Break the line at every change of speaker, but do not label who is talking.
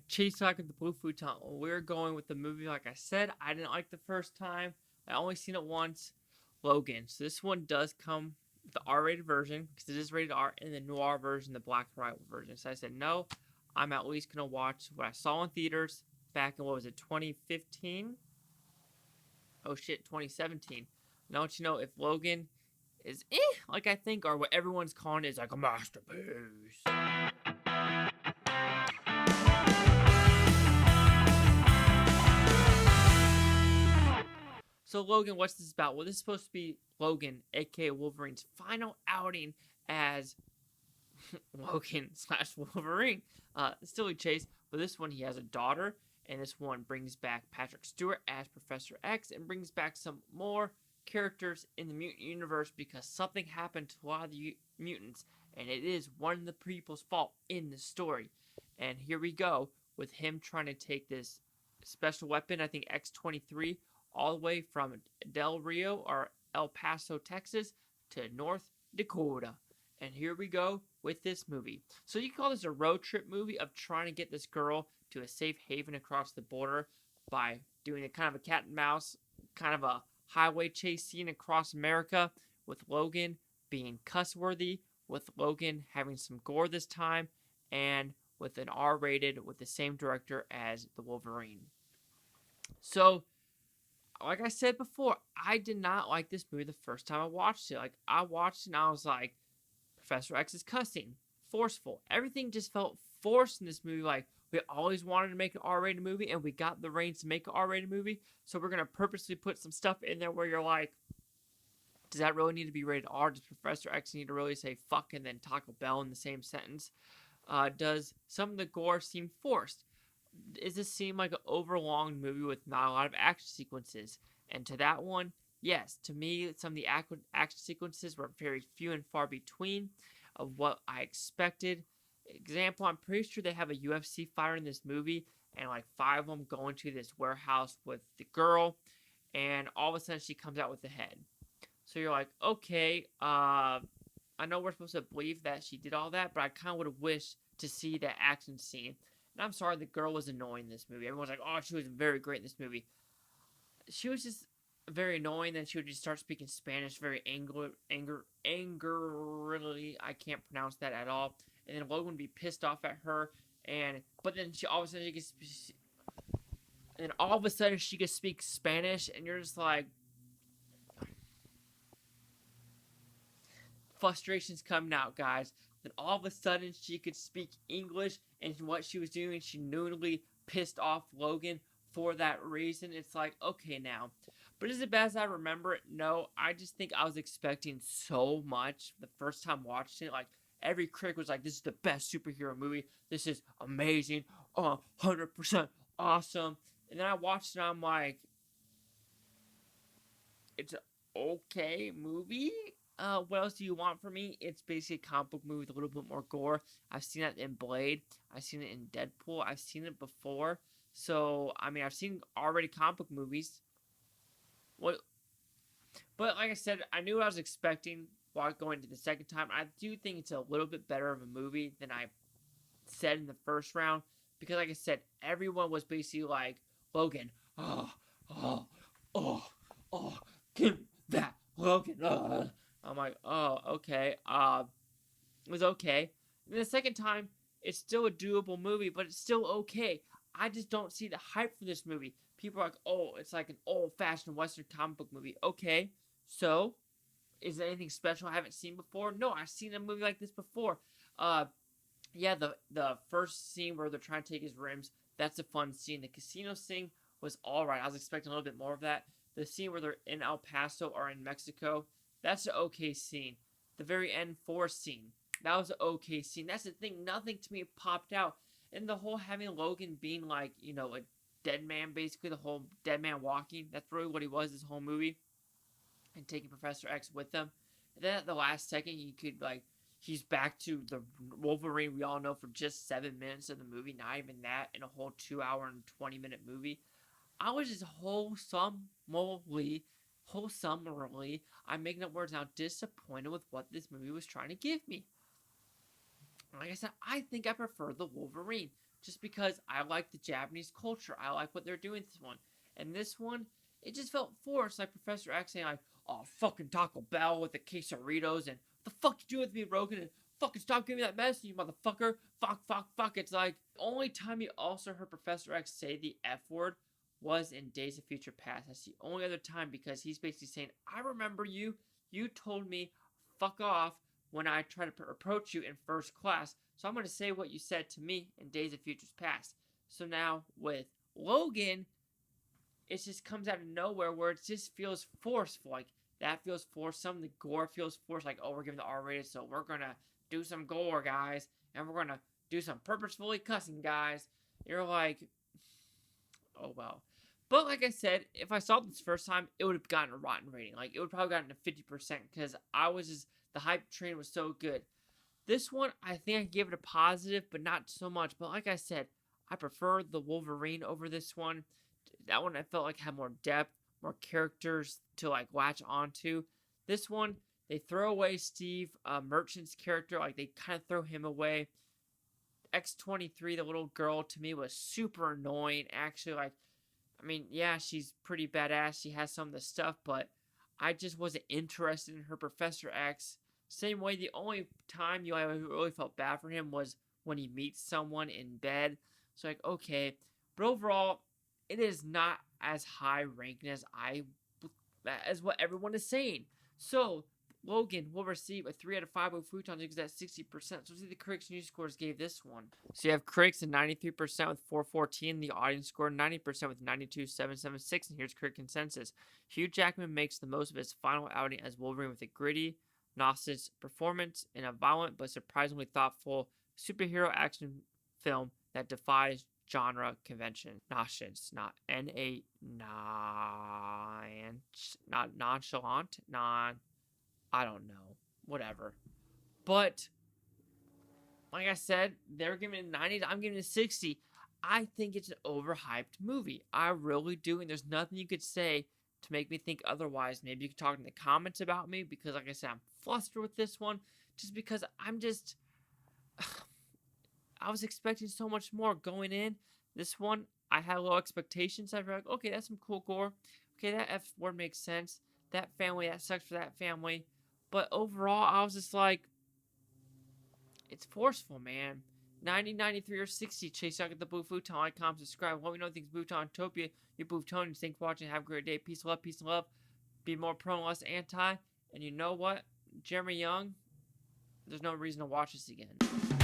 Chase Talk with the Blue Futon. We're going with the movie. Like I said, I didn't like the first time. I only seen it once. Logan. So this one does come with the R-rated version because it is rated R, and the noir version, the black and white version. So I said no. I'm at least gonna watch what I saw in theaters back in what was it, 2015? Oh shit, 2017. Now don't you know if Logan is like I think, or what everyone's calling it is like a masterpiece. So Logan, what's this about? Well, this is supposed to be Logan, aka Wolverine's final outing as Logan slash Wolverine. Still he Chase, but this one he has a daughter, and this one brings back Patrick Stewart as Professor X and brings back some more characters in the mutant universe because something happened to a lot of the mutants, and it is one of the people's fault in the story. And here we go with him trying to take this special weapon, I think X-23, all the way from Del Rio or El Paso, Texas, to North Dakota. And here we go with this movie. So you call this a road trip movie of trying to get this girl to a safe haven across the border by doing a kind of a cat and mouse, kind of a highway chase scene across America with Logan being cuss worthy, with Logan having some gore this time, and with an R rated with the same director as the Wolverine. So like I said before, I did not like this movie the first time I watched it. Like I watched it and I was like, Professor X is cussing, forceful. Everything just felt forced in this movie. Like we always wanted to make an R-rated movie, and we got the reins to make an R-rated movie. So we're gonna purposely put some stuff in there where you're like, does that really need to be rated R? Does Professor X need to really say fuck and then Taco Bell in the same sentence? Does some of the gore seem forced? Does this seem like an overlong movie with not a lot of action sequences? And to that one, yes. To me, some of the action sequences were very few and far between of what I expected. Example, I'm pretty sure they have a UFC fighter in this movie, and like five of them go into this warehouse with the girl, and all of a sudden she comes out with the head. So you're like, okay, I know we're supposed to believe that she did all that, but I kind of would have wished to see that action scene. And I'm sorry, the girl was annoying in this movie. Everyone's like, oh, she was very great in this movie. She was just very annoying. Then she would just start speaking Spanish very angrily. I can't pronounce that at all. And then Logan would be pissed off at her. But then she all of a sudden she could speak Spanish, and you're just like, frustrations coming out, guys. Then all of a sudden she could speak English, and what she was doing, she newly pissed off Logan for that reason. It's like, okay now. But is it bad as I remember it? No, I just think I was expecting so much the first time watching it. Like, every critic was like, this is the best superhero movie. This is amazing. 100% awesome. And then I watched it and I'm like, it's an okay movie. What else do you want from me? It's basically a comic book movie with a little bit more gore. I've seen that in Blade. I've seen it in Deadpool. I've seen it before. So, I mean, I've seen already comic book movies. What? But like I said, I knew what I was expecting while going to the second time. I do think it's a little bit better of a movie than I said in the first round. Because like I said, everyone was basically like, Logan, oh, oh, oh, oh, give that, Logan, I'm like, oh, okay. It was okay. And the second time, it's still a doable movie, but it's still okay. I just don't see the hype for this movie. People are like, oh, it's like an old-fashioned Western comic book movie. Okay, so is there anything special I haven't seen before? No, I've seen a movie like this before. Uh, yeah, the first scene where they're trying to take his rims, that's a fun scene. The casino scene was alright. I was expecting a little bit more of that. The scene where they're in El Paso or in Mexico, that's an okay scene. The very end forest scene, that was an okay scene. That's the thing. Nothing to me popped out. And the whole having Logan being like, a dead man, basically, the whole dead man walking, that's really what he was this whole movie. And taking Professor X with them. And then at the last second, he's back to the Wolverine we all know for just 7 minutes of the movie, not even that, in a whole 2 hour and 20-minute movie. I was just wholesomely, I'm making up words now, disappointed with what this movie was trying to give me. Like I said, I think I prefer the Wolverine. just because I like the Japanese culture. I like what they're doing this one. And this one, it just felt forced, like Professor X saying like, "Oh, fucking Taco Bell with the quesaritos and what the fuck you doing with me, Rogan? And fucking stop giving me that medicine, you motherfucker. Fuck, fuck, fuck." It's like the only time you also heard Professor X say the F word was in Days of Future Past. That's the only other time because he's basically saying, "I remember you. You told me fuck off when I tried to approach you in first class. So I'm going to say what you said to me in Days of Futures Past." So now with Logan, it just comes out of nowhere where it just feels forceful. Like that feels forced. Some of the gore feels forced. Like, oh, we're giving the R rated, so we're gonna do some gore, guys, and we're gonna do some purposefully cussing, guys. You're like, oh well. But like I said, if I saw this first time, it would have gotten a rotten rating. Like it would probably gotten a 50% because I was just the hype train was so good. This one, I think I gave it a positive, but not so much. But like I said, I prefer the Wolverine over this one. That one I felt like had more depth, more characters to like latch onto. This one, they throw away Steve Merchant's character, like they kind of throw him away. X-23, the little girl, to me was super annoying. Actually, like, I mean, yeah, she's pretty badass. She has some of the stuff, but I just wasn't interested in her. Professor X, same way. The only time I really felt bad for him was when he meets someone in bed. So like, okay, but overall, it is not as high ranking as what everyone is saying. So Logan will receive a 3 out of 5 with Futon because that's 60%. So let's see the critics' news scores gave this one. So you have critics at 93% with 414. The audience score 90% with 92,776. And here's critic consensus. Hugh Jackman makes the most of his final outing as Wolverine with a gritty, nostalgic performance in a violent but surprisingly thoughtful superhero action film that defies genre convention. Nauseous, not N-A, not nonchalant, I don't know, whatever. But like I said, they're giving it 90. I'm giving it 60. I think it's an overhyped movie. I really do, and there's nothing you could say to make me think otherwise. Maybe you could talk in the comments about me because, like I said, I'm flustered with this one, just because I was expecting so much more going in. This one, I had low expectations. I was like, okay, that's some cool gore. Okay, that F word makes sense. That family, that sucks for that family. But overall, I was just like, it's forceful, man. 90, 93, or 60. Chase out at the Blue Futon. Like, comment, subscribe. Let me know things Butantopia. You Butonians. Thanks for watching. Have a great day. Peace and love. Peace and love. Be more pro and less anti. And you know what? Jeremy Young, there's no reason to watch this again.